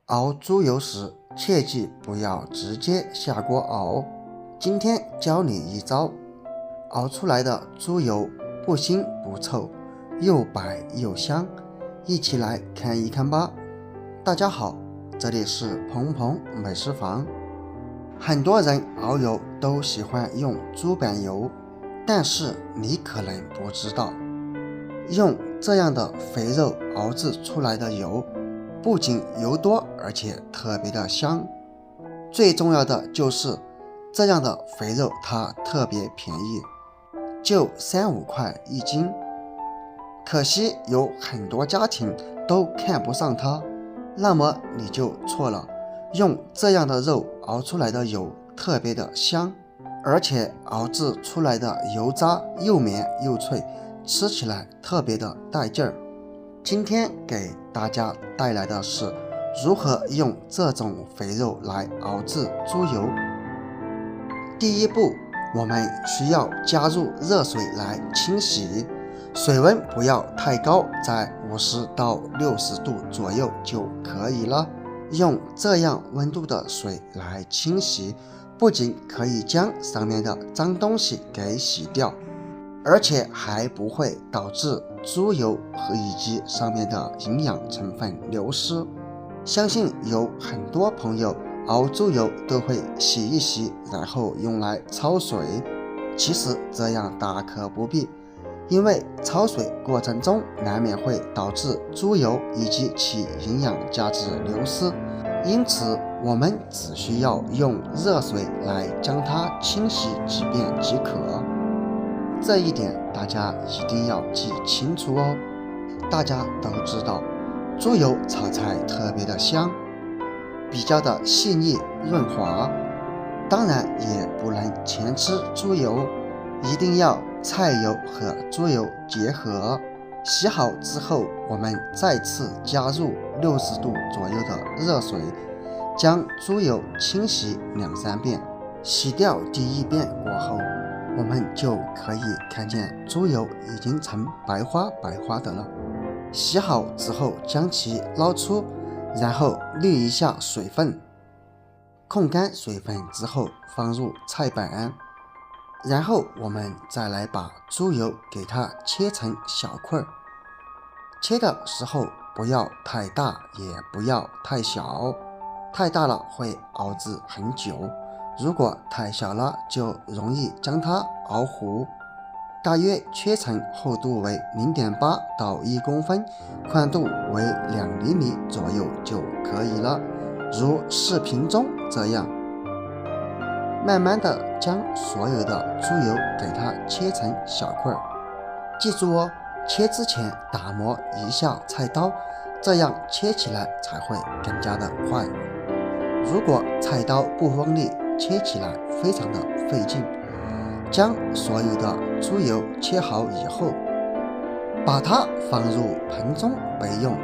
熬猪油时切记不要直接下锅熬。今天教你一招，熬出来的猪油不腥不臭，又白又香，一起来看一看吧。大家好，这里是鹏鹏美食房。很多人熬油都喜欢用猪板油，但是你可能不知道，用这样的肥肉熬制出来的油不仅油多，而且特别的香。最重要的就是这样的肥肉它特别便宜，就3-5块一斤。可惜有很多家庭都看不上它，那么你就错了。用这样的肉熬出来的油特别的香，而且熬制出来的油渣又绵又脆，吃起来特别的带劲儿。今天给大家带来的是如何用这种肥肉来熬制猪油。第一步，我们需要加入热水来清洗，水温不要太高，在50到60度左右就可以了。用这样温度的水来清洗，不仅可以将上面的脏东西给洗掉，而且还不会导致猪油以及上面的营养成分流失。相信有很多朋友熬猪油都会洗一洗，然后用来焯水。其实这样大可不必，因为焯水过程中难免会导致猪油以及其营养价值流失，因此我们只需要用热水来将它清洗几遍即可。这一点大家一定要记清楚哦。大家都知道，猪油炒菜特别的香，比较的细腻润滑，当然也不能全吃猪油，一定要菜油和猪油结合。洗好之后，我们再次加入60度左右的热水，将猪油清洗2-3遍。洗掉第一遍过后，我们就可以看见猪油已经成白花白花的了。洗好之后将其捞出，然后滤一下水分，控干水分之后放入菜板，然后我们再来把猪油给它切成小块。切的时候不要太大，也不要太小，太大了会熬制很久，如果太小了就容易将它熬糊。大约切成厚度为0.8到1公分，宽度为2厘米左右就可以了，如视频中这样。慢慢的将所有的猪油给它切成小块，记住哦，切之前打磨一下菜刀，这样切起来才会更加的快。如果菜刀不锋利，切起来非常的费劲。将所有的猪油切好以后，把它放入盆中备用。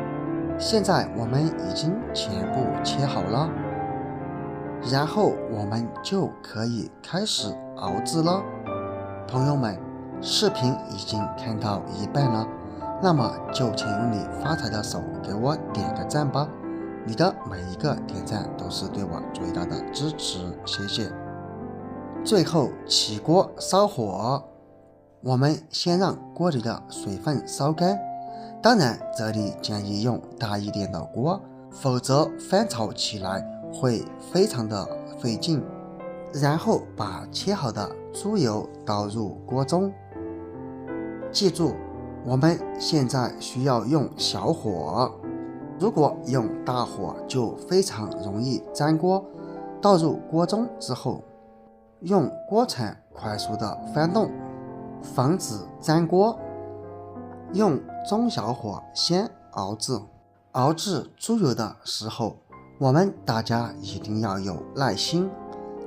现在我们已经全部切好了，然后我们就可以开始熬制了。朋友们，视频已经看到一半了，那么就请用你发财的手给我点个赞吧，你的每一个点赞都是对我最大的支持，谢谢。最后起锅烧火，我们先让锅里的水分烧干，当然这里建议用大一点的锅，否则翻炒起来会非常的费劲。然后把切好的猪油倒入锅中，记住我们现在需要用小火，如果用大火就非常容易粘锅。倒入锅中之后，用锅铲快速的翻动，防止粘锅。用中小火先熬制。熬制猪油的时候，我们大家一定要有耐心，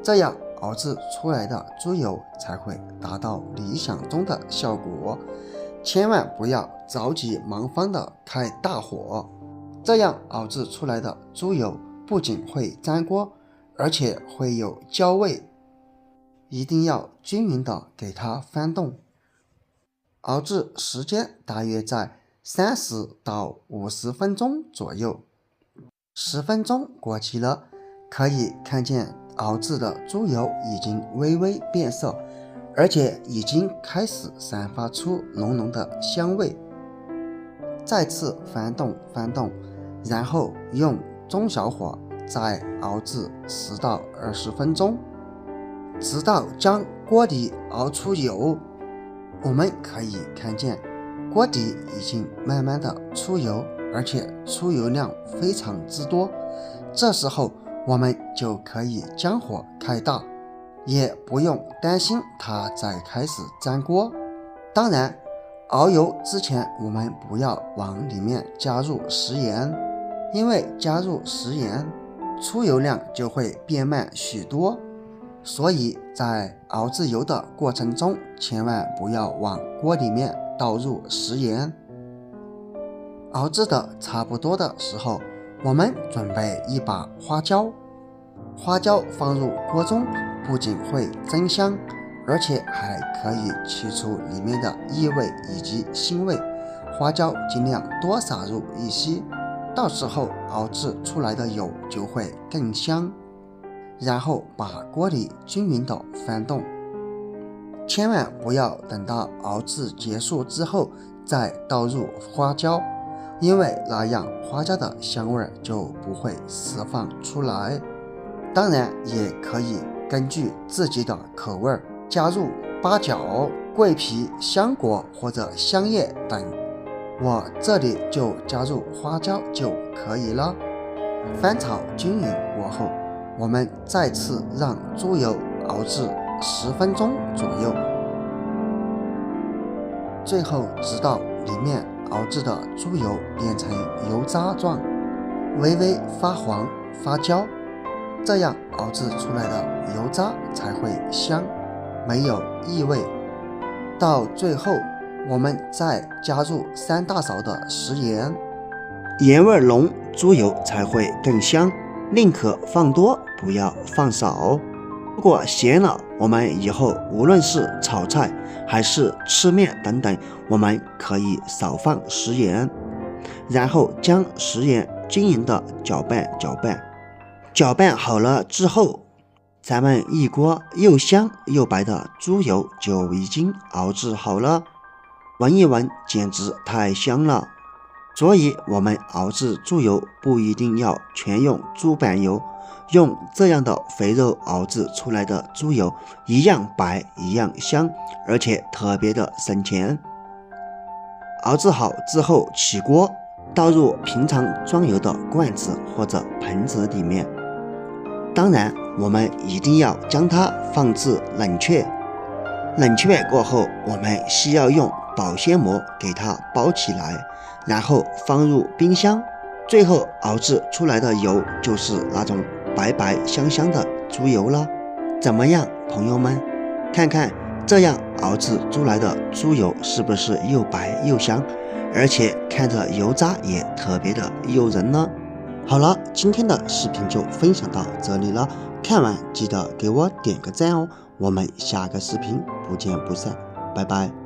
这样熬制出来的猪油才会达到理想中的效果。千万不要着急忙慌的开大火，这样熬制出来的猪油不仅会粘锅，而且会有焦味。一定要均匀的给它翻动，熬制时间大约在30到50分钟左右。10分钟过去了，可以看见熬制的猪油已经微微变色，而且已经开始散发出浓浓的香味。再次翻动，然后用中小火再熬制10到20分钟，直到将锅底熬出油。我们可以看见锅底已经慢慢的出油，而且出油量非常之多。这时候我们就可以将火开大，也不用担心它再开始粘锅。当然，熬油之前我们不要往里面加入食盐，因为加入食盐，出油量就会变慢许多。所以在熬制油的过程中，千万不要往锅里面倒入食盐。熬制的差不多的时候，我们准备一把花椒。花椒放入锅中，不仅会增香，而且还可以去除里面的异味以及腥味。花椒尽量多撒入一些，到时候熬制出来的油就会更香。然后把锅里均匀的翻动，千万不要等到熬制结束之后再倒入花椒，因为那样花椒的香味就不会释放出来。当然也可以根据自己的口味加入八角、桂皮、香果或者香叶等，我这里就加入花椒就可以了。翻炒均匀过后，我们再次让猪油熬制10分钟左右，最后直到里面熬制的猪油变成油渣状，微微发黄发焦，这样熬制出来的油渣才会香，没有异味。到最后我们再加入3大勺的食盐，盐味浓，猪油才会更香，宁可放多不要放少。如果咸了，我们以后无论是炒菜还是吃面等等，我们可以少放食盐。然后将食盐均匀的搅拌好了之后，咱们一锅又香又白的猪油就已经熬制好了，闻一闻简直太香了。所以我们熬制猪油不一定要全用猪板油，用这样的肥肉熬制出来的猪油一样白一样香，而且特别的省钱。熬制好之后起锅，倒入平常装油的罐子或者盆子里面。当然我们一定要将它放置冷却，冷却过后我们需要用保鲜膜给它包起来，然后放入冰箱。最后熬制出来的油就是那种白白香香的猪油了。怎么样朋友们，看看这样熬制出来的猪油是不是又白又香，而且看着油渣也特别的诱人呢？好了，今天的视频就分享到这里了，看完记得给我点个赞哦，我们下个视频不见不散，拜拜。